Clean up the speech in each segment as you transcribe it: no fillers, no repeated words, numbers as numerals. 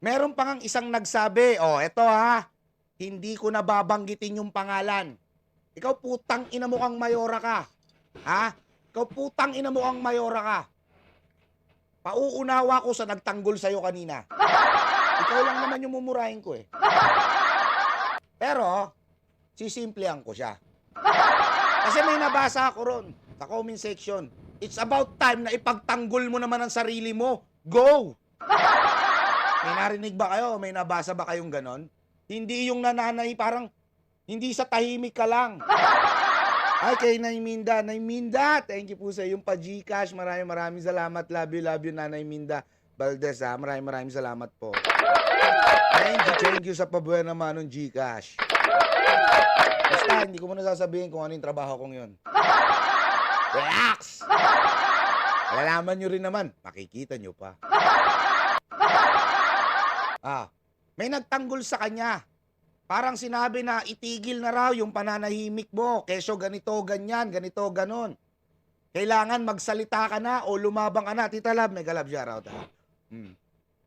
Meron pa ngang isang nagsabi, oh, eto ha, hindi ko na babanggitin yung pangalan. Ikaw putang ina mo kang mayora ka. Ha? Ikaw putang ina mo kang mayora ka. Pauunawa ko sa nagtanggol sa'yo kanina. Ikaw lang naman yung mumurahin ko eh. Pero, sisimplehan ko siya. Kasi may nabasa ako ron sa comment section. It's about time na ipagtanggol mo naman ang sarili mo. Go! May narinig ba kayo? May nabasa ba kayong ganon? Hindi yung nananay, parang hindi sa tahimik ka lang. Ay, kay Nayminda. Nayminda, thank you po sa iyong pa-Gcash. Maraming salamat. Love you, Nanay Minda Valdez, ha. Maraming salamat po. Thank you sa pabuhay naman ng Gcash. Basta, hindi ko muna sasabihin kung ano yung trabaho kong yun. Relax! Malalaman nyo rin naman. Makikita nyo pa. May nagtanggol sa kanya. Parang sinabi na itigil na raw yung pananahimik mo. Keso ganito, ganyan, ganito, ganon. Kailangan magsalita ka na o lumabang ka na. Tita Love, mega love shoutout ha.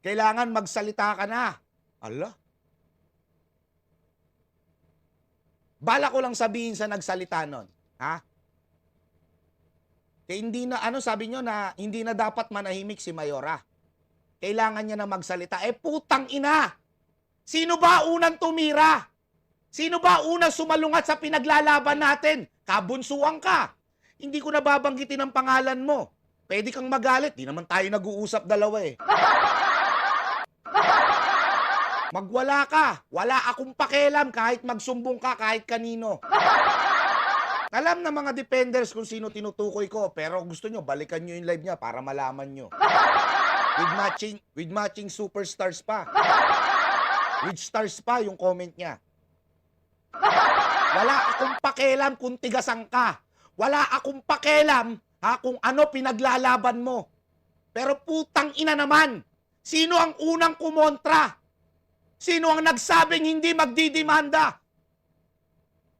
Kailangan magsalita ka na. Allah. Bala ko lang sabihin sa nagsalita nun. Ha? Kaya hindi na, sabi nyo na hindi na dapat manahimik si Mayora. Kailangan niya na magsalita. Putang ina! Sino ba unang tumira? Sino ba unang sumalungat sa pinaglalaban natin? Kabunsuan ka. Hindi ko nababanggitin ang pangalan mo. Pwede kang magalit. Di naman tayo nag-uusap dalawa eh. Magwala ka. Wala akong pakialam kahit magsumbong ka kahit kanino. Alam na mga defenders kung sino tinutukoy ko. Pero gusto nyo, balikan nyo yung live niya para malaman nyo. With matching superstars pa. With stars pa yung comment niya. Wala akong pakialam kung tigasang ka. Wala akong pakialam kung ano pinaglalaban mo. Pero putang ina naman, sino ang unang kumontra? Sino ang nagsabing hindi magdidemanda?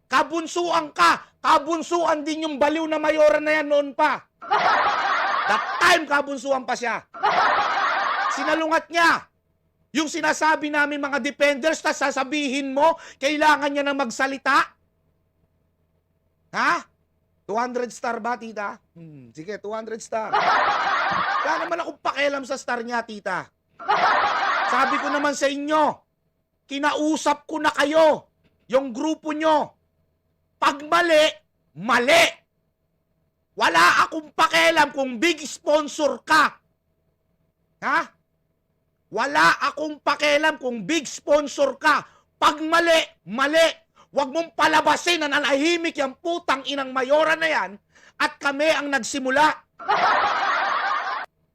Kabunsuan ka. Kabunsuan din yung baliw na mayora na yan noon pa. That time kabunsuan pa siya. Sinalungat niya. Yung sinasabi namin mga defenders, tas sasabihin mo, kailangan niya na magsalita? Ha? 200 star ba, tita? Sige, 200 star. Wala naman akong pakialam sa star niya, tita. Sabi ko naman sa inyo, kinausap ko na kayo, yung grupo nyo. Pag mali, mali. Wala akong pakialam kung big sponsor ka. Ha? Wala akong pakialam kung big sponsor ka. Pag mali, mali. Huwag mong palabasin na nanahimik yung putang inang mayora na yan at kami ang nagsimula.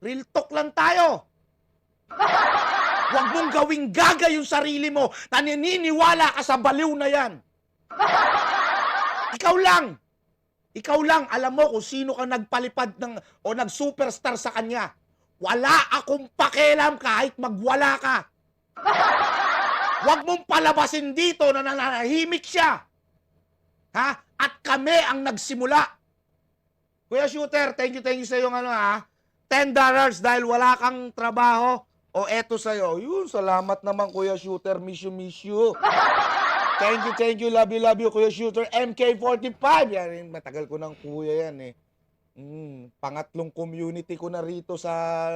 Real talk lang tayo. Huwag mong gawing gaga yung sarili mo na naniniwala ka sa baliw na yan. Ikaw lang. Ikaw lang, alam mo kung sino ka nagpalipad o nag-superstar sa kanya. Wala akong pakialam kahit magwala ka. Huwag mong palabasin dito na nanahimik siya. Ha? At kami ang nagsimula. Kuya Shooter, thank you sa yung $10 dahil wala kang trabaho. O eto sa'yo. Yun, salamat naman Kuya Shooter. Miss you. Thank you, love you, Kuya Shooter. MK45. Yan, matagal ko ng kuya yan eh. Pangatlong community ko na rito sa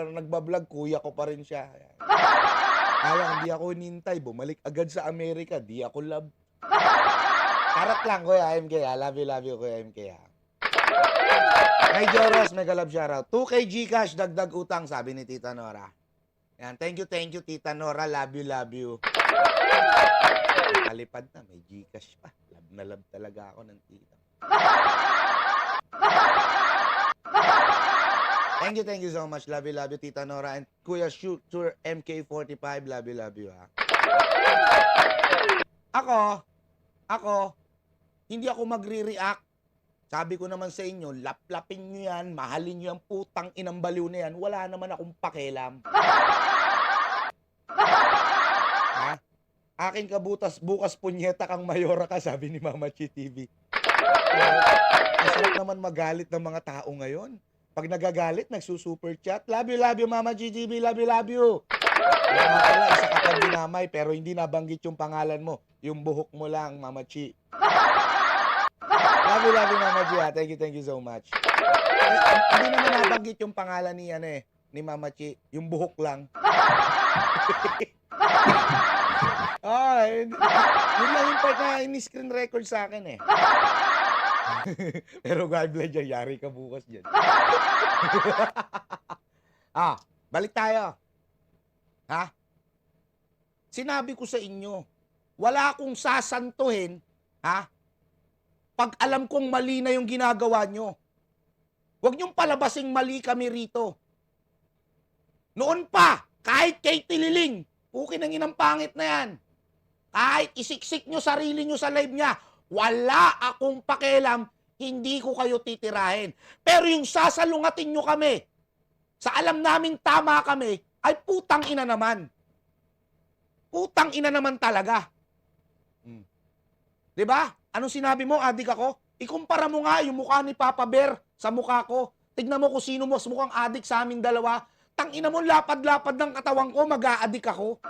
nagbablog, kuya ko pa rin siya. Kaya hindi ako hinintay, bumalik agad sa Amerika, di ako love. Karat lang, Kuya MK, love you, Kuya MK. Kay Joros, mega love shoutout. 2K Gcash, dagdag utang, sabi ni Tita Nora. Yan, thank you, Tita Nora, love you. Kalipad na, may Gcash pa. Love na love talaga ako ng tita. Thank you so much. Love you, Tita Nora. And Kuya Shooter MK45, love you, ha. Ako, hindi ako magre-react. Sabi ko naman sa inyo, laplapin nyo yan, mahalin nyo yung putang inang baliw na yan. Wala naman akong pakialam. Ha? Aking kabutas, bukas punyeta kang mayora ka, sabi ni Mama Chi TV. Masarap naman magalit ng mga tao ngayon. Pag nagagalit, nagsusuper chat. Love you, Mama GGB. Love you. Kaya nga pala, isa ka pang dinamay pero hindi nabanggit yung pangalan mo. Yung buhok mo lang, Mama Chi. Love you, Mama Chi. Thank you so much. Hindi naman nabanggit yung pangalan ni, ni Mama Chi. Yung buhok lang. Yun lang yung part na in-screen record sa akin eh. Pero God bless you, yari ka bukas dyan. Balik tayo. Ha? Sinabi ko sa inyo, wala akong sasantuhin, ha? Pag alam kong mali na yung ginagawa nyo. Huwag niyong palabasing mali kami rito. Noon pa, kahit kay Tililing, pukin ang inang pangit na yan. Kahit isiksik nyo sarili nyo sa live niya, wala akong pakialam, hindi ko kayo titirahin. Pero yung sasalungatin nyo kami, sa alam namin tama kami, ay putang ina naman. Putang ina naman talaga. Diba? Anong sinabi mo, adik ako? Ikumpara mo nga yung mukha ni Papa Bear sa mukha ko. Tignan mo kung sino mas mukhang adik sa aming dalawa. Tangina mo, lapad-lapad ng katawan ko, mag-aadik ako.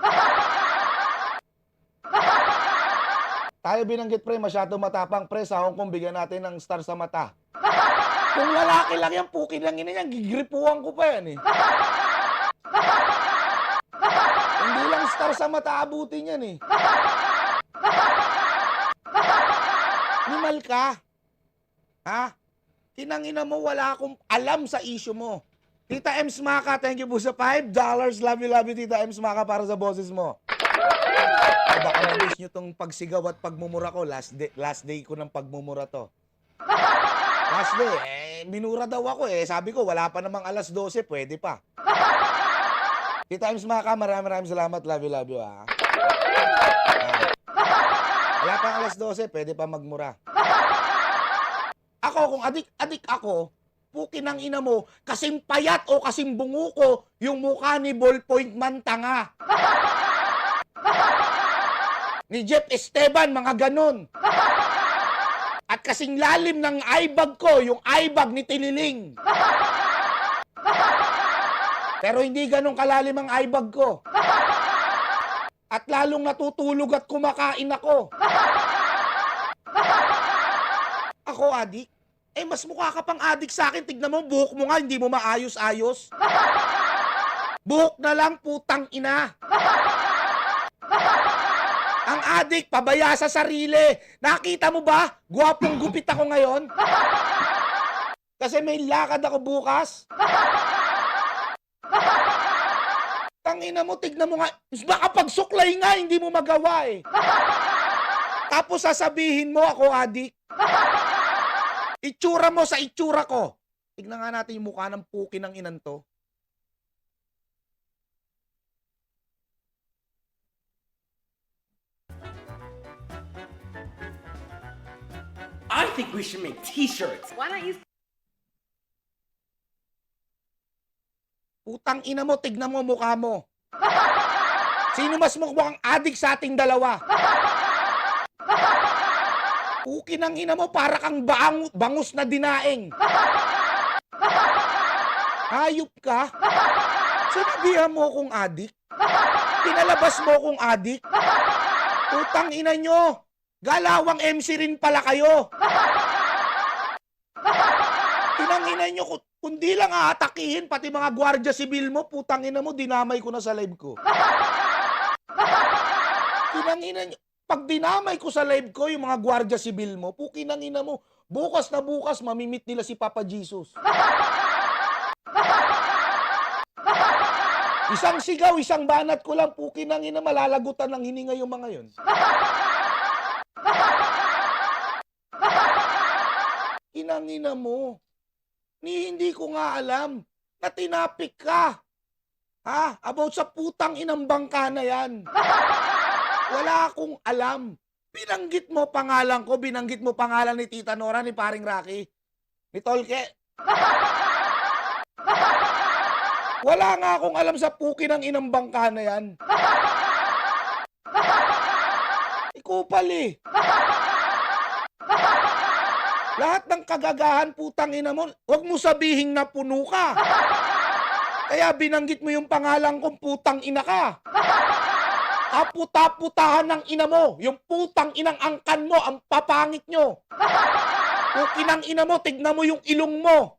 Tayo binanggit pre, masyado matapang pre, sa Hong Kong bigyan natin ng star sa mata. Kung lalaki lang yan, pukin lang ina yan, gigripuhan ko pa yan eh. Hindi lang star sa mata abutin yan eh. Nimal ka. Ha? Tinangina mo, wala akong alam sa issue mo. Tita Ems Maka, thank you po sa $5. Love you, Tita Ems Maka, para sa boses mo. Baka na-miss nyo tong pagsigaw at pagmumura ko. Last day ko ng pagmumura to. Last day, minura daw ako eh. Sabi ko, wala pa namang 12:00, pwede pa. Tita Ems Maka, maraming salamat. Love you ha. Wala pang 12:00, pwede pa magmura. Ako, kung adik ako, pukin ang ina mo, kasing payat o kasing bungo ko, yung mukha ni Ballpoint Man tanga. Ni Jeff Esteban, mga ganon. At kasing lalim ng eyebag ko, yung eyebag ni Tililing. Pero hindi ganon kalalim ang eyebag ko. At lalong natutulog at kumakain ako. Ako, adik? Mas mukha ka pang adik sa akin. Tignan mo, buhok mo nga, hindi mo maayos-ayos. Buhok na lang, putang ina. Ang adik, pabaya sa sarili. Nakita mo ba? Gwapong gupit ako ngayon. Kasi may lakad ako bukas. Tangina mo, tignan mo nga. Baka pagsuklay nga, hindi mo magawa eh. Tapos sasabihin mo ako, adik. Itsura mo sa itsura ko. Tignan nga natin yung mukha ng puki ng inan to. I think we should make t-shirts. Why don't you Putang ina mo, tignan mo mukha mo. Sino mas mukhang adik sa ating dalawa? Puki ng ina mo, para kang bangus na dinaing. Hayop ka? Sinabihan mo kong adik? Pinalabas mo kong adik? Putang ina nyo, galawang MC rin pala kayo. Tinangina nyo, kundi lang aatakihin, pati mga gwardiya sibil mo, putang ina mo, dinamay ko na sa live ko. Tinangina nyo, pag dinamay ko sa live ko, yung mga gwardiya sibil mo, pukinang ina mo, bukas na bukas, mamimit nila si Papa Jesus. Isang sigaw, isang banat ko lang, pukinang ina, malalagutan ng hininga yung mga yun. Inangina mo. Hindi ko nga alam na tinapik ka. Ha? About sa putang inang bangka na yan. Wala akong alam. Binanggit mo pangalan ko, binanggit mo pangalan ni Tita Nora, ni Paring Rocky, ni Tolke. Wala nga akong alam sa puki ng inang bangka na yan. Ikupal eh. Lahat ng kagagahan, putang ina mo, huwag mo sabihin na puno ka. Kaya binanggit mo yung pangalan kong putang ina ka. Kaputa-putahan ng ina mo. Yung putang inang angkan mo, ang papangit nyo. Pukinang ina mo, tignan mo yung ilong mo.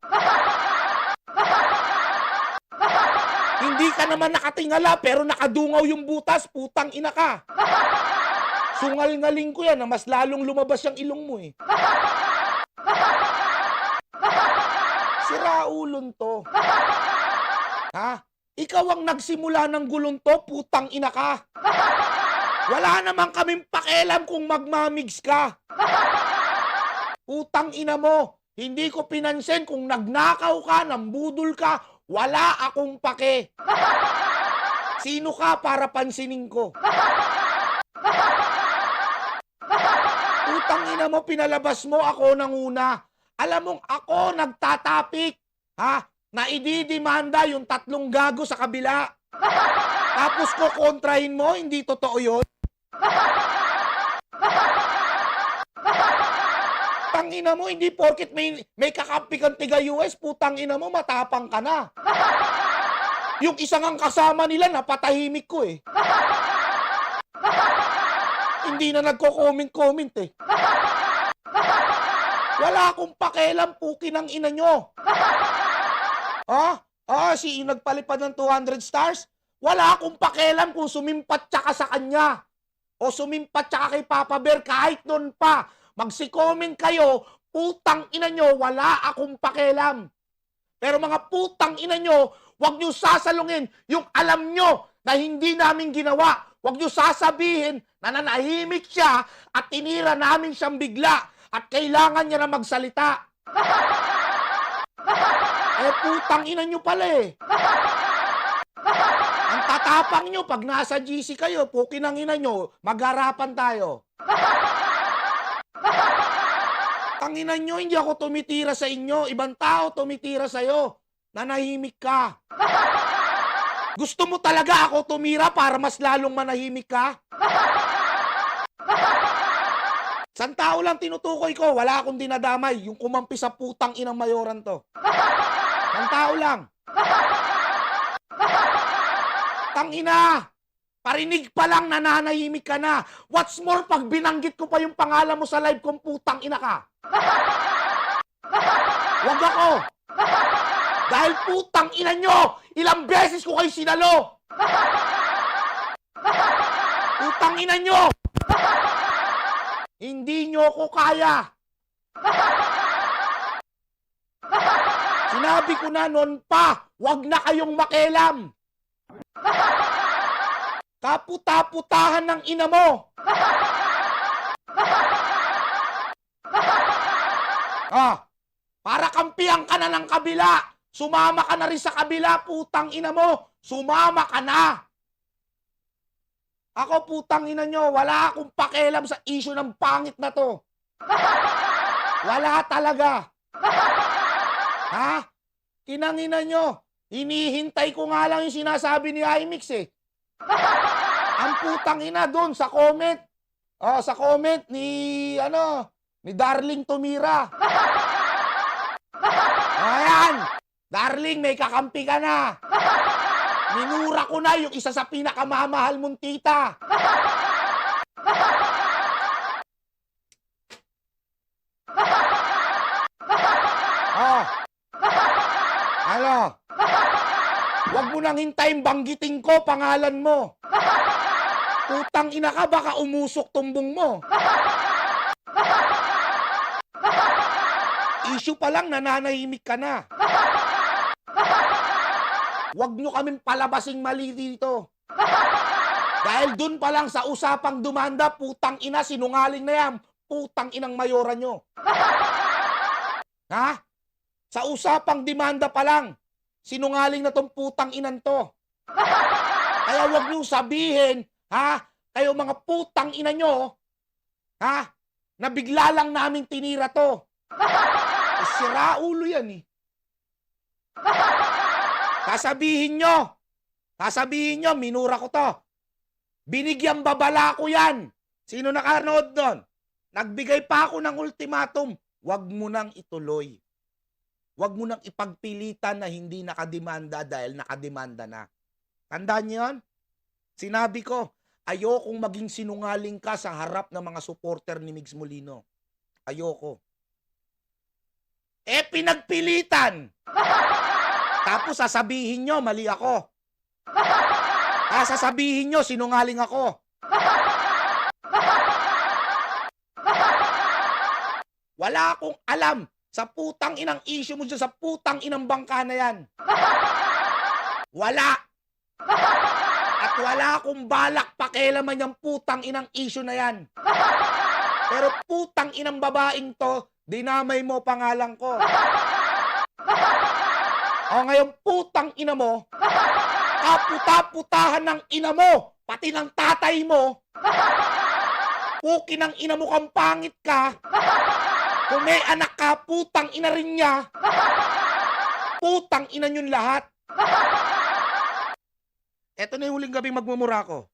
Hindi ka naman nakatingala pero nakadungaw yung butas, putang ina ka. Sungal-ngaling ko yan na mas lalong lumabas yung ilong mo eh. Siraulon to. Ha? Ikaw ang nagsimula ng gulong to, putang ina ka. Wala naman kaming pakialam kung magmamigs ka. Putang ina mo, hindi ko pinansin kung nagnakaw ka, nambudol ka, wala akong pake. Sino ka para pansinin ko? Putang ina mo, pinalabas mo ako ng una. Alam mong ako nagtatapik, ha? Na ididimanda yung 3 gago sa kabila. Tapos ko kontrahin mo, hindi totoo yun? Tangina mo, hindi porket may kakampi kang tiga US, putang ina mo, matapang ka na. Yung isang ang kasama nila, napatahimik ko eh. Hindi na nagko-comment eh. Wala akong pakialam, puki ng ina nyo. Si nagpalipad ng 200 stars? Wala akong pakialam kung sumimpat tsaka sa kanya. O sumimpat tsaka kay Papa Bear, kahit nun pa. Magsi-comment kayo, putang ina nyo, wala akong pakialam. Pero mga putang ina nyo, huwag nyo sasalungin yung alam nyo na hindi namin ginawa. Huwag nyo sasabihin na nanahimik siya at tinira namin siyang bigla at kailangan niya na magsalita. Putang ina nyo pala eh. Ang tatapang nyo pag nasa GC kayo, pukin ang ina nyo, magharapan tayo. Tanginan nyo, hindi ako tumitira sa inyo. Ibang tao tumitira sa'yo. Nanahimik ka. Gusto mo talaga ako tumira para mas lalong manahimik ka? San tao lang tinutukoy ko, wala akong dinadamay. Yung kumampi sa putang inang mayoran to. San tao lang. Tangina! Parinig pa lang nananahimik ka na. What's more, pag binanggit ko pa yung pangalan mo sa live kong putang ina ka. Wag ako. Dahil putang ina nyo, ilang beses ko kayo sinalo. Putang ina nyo. Hindi nyo ko kaya. Sinabi ko na noon pa, wag na kayong makialam. Kaputa-putahan ng ina mo. Para kampihan ka na ng kabila. Sumama ka na rin sa kabila, putang ina mo. Sumama ka na. Ako, putang ina nyo, wala akong pakialam sa issue ng pangit na to. Wala talaga. Kinangina nyo. Hinihintay ko nga lang yung sinasabi ni iMix eh. Ang putang ina doon sa comment. Sa comment ni Darling Tumira. Ayan. Darling, may kakampi ka na. Minura ko na yung isa sa pinakamamahal mong tita. Huwag mo nang hintayin banggitin ko pangalan mo. Putang ina ka, baka umusok tumbong mo. Issue pa lang, nananahimik ka na. Huwag nyo kaming palabasing mali dito. Dahil dun pa lang sa usapang dumanda, putang ina, sinungaling na yan. Putang inang mayora nyo. Sa usapang demanda pa lang, sinungaling na tong putang inan to. Kaya huwag nyo sabihin, kayo mga putang ina nyo, na bigla lang namin tinira to. Sira ulo yan eh. Sasabihin nyo, minura ko to. Binigyang babala ko yan. Sino nakanood doon? Nagbigay pa ako ng ultimatum, wag mo nang ituloy. Huwag mo nang ipagpilitan na hindi nakademanda dahil nakademanda na. Tandaan niyo yun? Sinabi ko, ayokong maging sinungaling ka sa harap ng mga supporter ni Migs Molino. Ayoko. Pinagpilitan! Tapos sasabihin nyo, mali ako. Sasabihin nyo, sinungaling ako. Wala akong alam sa putang inang issue mo dyan, sa putang inang bangka na yan. Wala. At wala akong balak pakialaman yung putang inang issue na yan. Pero putang inang babaeng to, dinamay mo pangalan ko. O ngayon, putang ina mo, kaputa-putahan ng ina mo, pati ng tatay mo, puki ng ina mo kang pangit ka, kung may anak ka, putang ina rin niya, putang ina nyong lahat. Eto na yung huling gabing magmumura ko.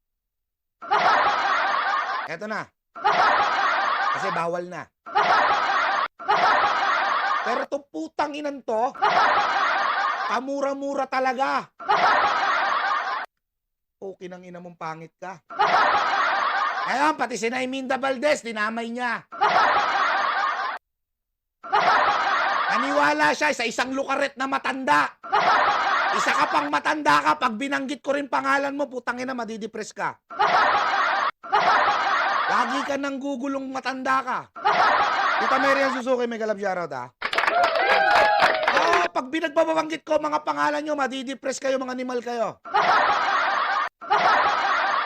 Eto na. Kasi bawal na. Pero to putang inan to, kamura-mura talaga. Okay ng ina mong pangit ka. Ayun, pati si Naiminda Valdez, dinamay niya. Naniwala siya sa isang lukaret na matanda. Isa ka pang matanda ka, pag binanggit ko rin pangalan mo, putang ina, madidepress ka. Lagi ka nang gugulong matanda ka. Tita Mary Suzuki, may galab shoutout ha. Pag binagbabanggit ko mga pangalan nyo, madidepress kayo, mga animal kayo.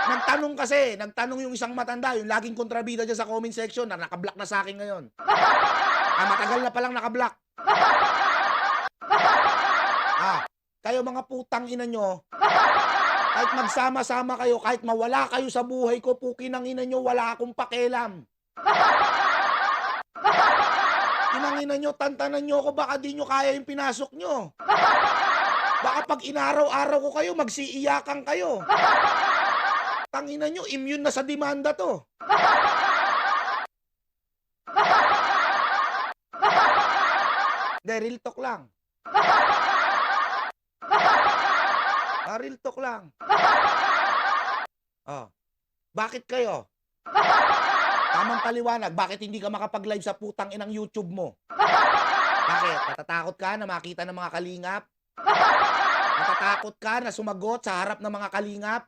Nagtanong yung isang matanda, yung laging kontrabida dyan sa comment section, na nakablock na sa akin ngayon. Matagal na palang nakablock. Kayo mga putang ina nyo, kahit magsama-sama kayo, kahit mawala kayo sa buhay ko, puki ng ina nyo, wala akong pakialam. Inang ina nyo, tantanan nyo ako, baka di nyo kaya yung pinasok nyo. Baka pag inaraw-araw ko kayo, magsiiyakan kayo. Tangina nyo, immune na sa demanda to. Hindi, real talk lang. Real talk lang. Bakit kayo? Tamang paliwanag, bakit hindi ka makapag-live sa putang inang YouTube mo? Bakit? Natatakot ka na makita ng mga kalingap? Natatakot ka na sumagot sa harap ng mga kalingap?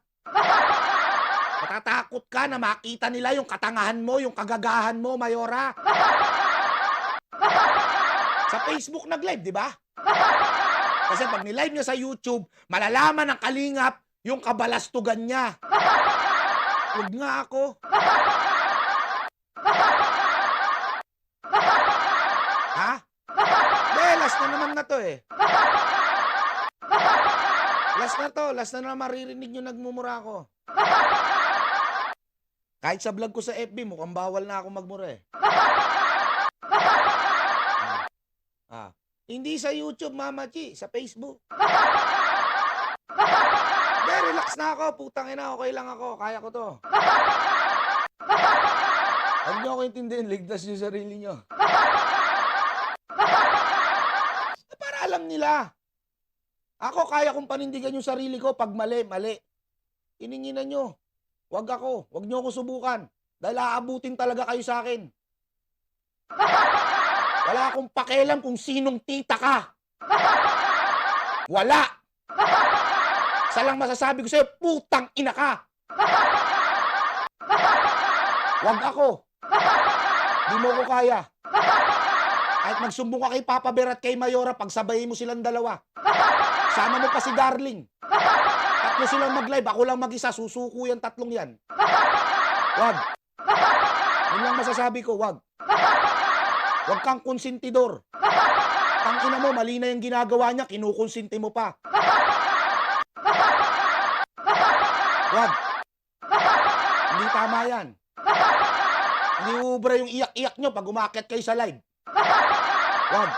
Natatakot ka na makita nila yung katangahan mo, yung kagagahan mo, Mayora? Sa Facebook nag-live, di ba? Kasi pag nilive niya sa YouTube, malalaman ng kalingap yung kabalastugan niya. Huwag nga ako. Ha? Last na naman na to eh. Last na to. Last na naman maririnig nyo nagmumura ako. Kahit sa vlog ko sa FB, mukhang bawal na ako magmura eh. Hindi sa YouTube, Mama Chi, sa Facebook. Relax na ako, putang ina, okay lang ako, kaya ko to. Huwag nyo ako intindihin, ligtas nyo sarili nyo. Para alam nila. Ako, kaya kong panindigan yung sarili ko, pag mali, mali. Ininginan nyo. Huwag ako, huwag nyo ako subukan. Dahil aabutin talaga kayo sa akin. Wala akong pakialam kung sinong tita ka. Wala. Isa lang masasabi ko sa'yo, putang ina ka. Wag ako. Di mo ko kaya. Kahit magsumbong ka kay Papa Bear at kay Mayora, pagsabayin mo silang dalawa. Sama mo pa si Darling. Tatlo silang mag-live, ako lang mag-isa, susuko yan, tatlong yan. Wag. Yun lang masasabi ko, wag. Huwag kang konsentidor. Tangina mo, mali na yung ginagawa niya, kinukonsente mo pa. Wag. Hindi tama yan. Hindi ubra yung iyak-iyak nyo pag umakyat kayo sa live. Wag.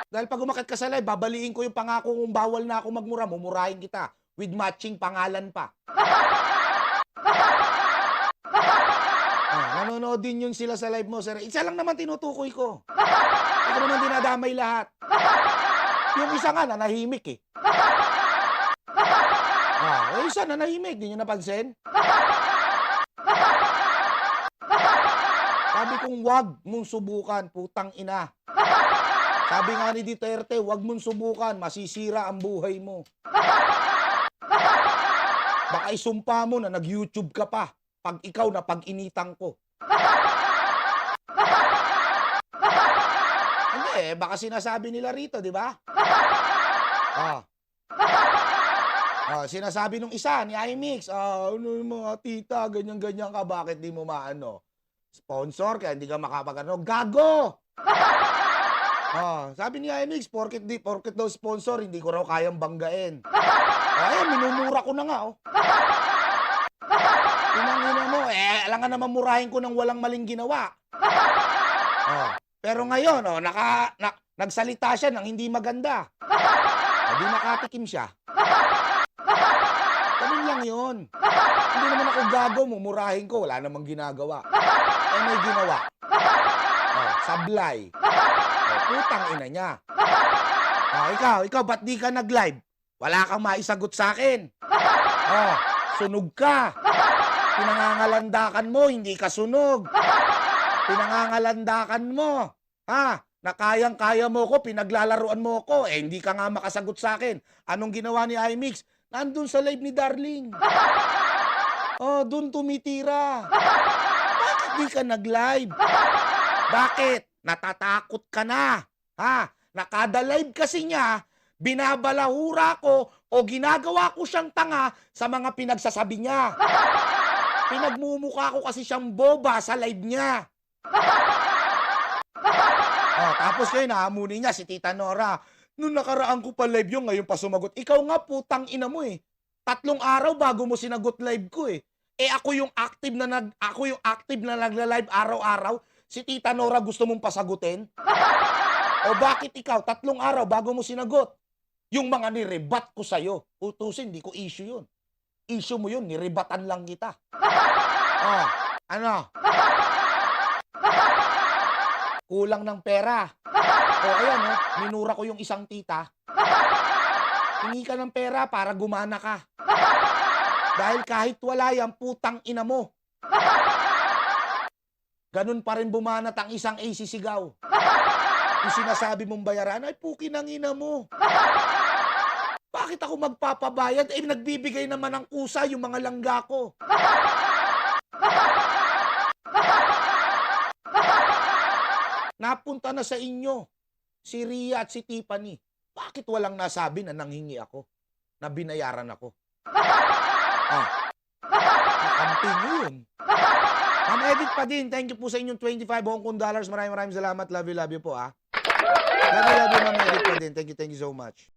Dahil pag umakyat ka sa live, babaliin ko yung pangako kung bawal na ako magmura, mumurahin kita. With matching pangalan pa. Nanonood din yun sila sa live mo, sir. Isa lang naman tinutukoy ko. Hindi ko naman dinadamay lahat. Yung isa nga, nanahimik eh. Yung isa nanahimik, di nyo napansin? Sabi kong wag mong subukan, putang ina. Sabi nga ni Duterte, wag mong subukan, masisira ang buhay mo. Baka isumpa mo na nag-YouTube ka pa pag ikaw na pag-initang ko. Hindi baka sinasabi nila rito, di ba? Sinasabi nung isa ni iMix, ano yung mga tita, ganyan-ganyan ka, bakit di mo maano? Sponsor, kaya hindi ka makapag-ano. Gago! Sabi ni iMix, porket daw sponsor, hindi ko raw kayang banggain. Ayan, minumura ko na nga, oh. Pinangina mo, alam nga naman murahin ko ng walang maling ginawa. Pero ngayon, nagsalita siya ng hindi maganda. Di nakatikim siya. Ganun lang yun. Hindi naman ako gago, mumurahin ko, wala namang ginagawa. May ginawa. Sablay. Putang ina niya. Ikaw, ba't di ka nag-live? Wala kang maisagot sa akin. Sunog ka. Pinangangalandakan mo, hindi ka sunog. Pinangangalandakan mo. Na kayang-kaya mo ko, pinaglalaruan mo ko. Hindi ka nga makasagot sa akin. Anong ginawa ni iMix? Nandun sa live ni Darling. Dun tumitira. Bakit di ka nag-live? Bakit? Natatakot ka na. Nakada live kasi niya, binabalahura ko o ginagawa ko siyang tanga sa mga pinagsasabi niya. Pinagmumukha ko kasi siyang boba sa live niya. Tapos ngayon, nahamunin niya si Tita Nora. Nung nakaraan ko pa live yung ngayon pa sumagot. Ikaw nga putang ina mo eh. 3 araw bago mo sinagot live ko eh. Ako yung active na nagla-live araw-araw. Si Tita Nora gusto mong pasagutin? O bakit ikaw 3 araw bago mo sinagot? Yung mga nirebat ko sa'yo. Utusin, di ko issue yun. Issue mo yun, nirebatan lang kita. Ano? Kulang ng pera. Ayan, minura ko yung isang tita. Hingi ka ng pera para gumana ka. Dahil kahit wala yan, putang ina mo. Ganun pa rin bumanat ang isang AC sigaw. Yung sinasabi mong bayaran, ay puki ng ina mo. Bakit ako magpapabayad? Nagbibigay naman ng kusa yung mga langga ko. Napunta na sa inyo si Ria at si Tiffany. Bakit walang nasabi na nanghingi ako? Na binayaran ako? Kakampi nyo yun. Ma'am Edith pa din, thank you po sa inyong 25 Hong Kong dollars. Maraming salamat. Love you po, Love you, Ma'am Edith pa din. Thank you so much.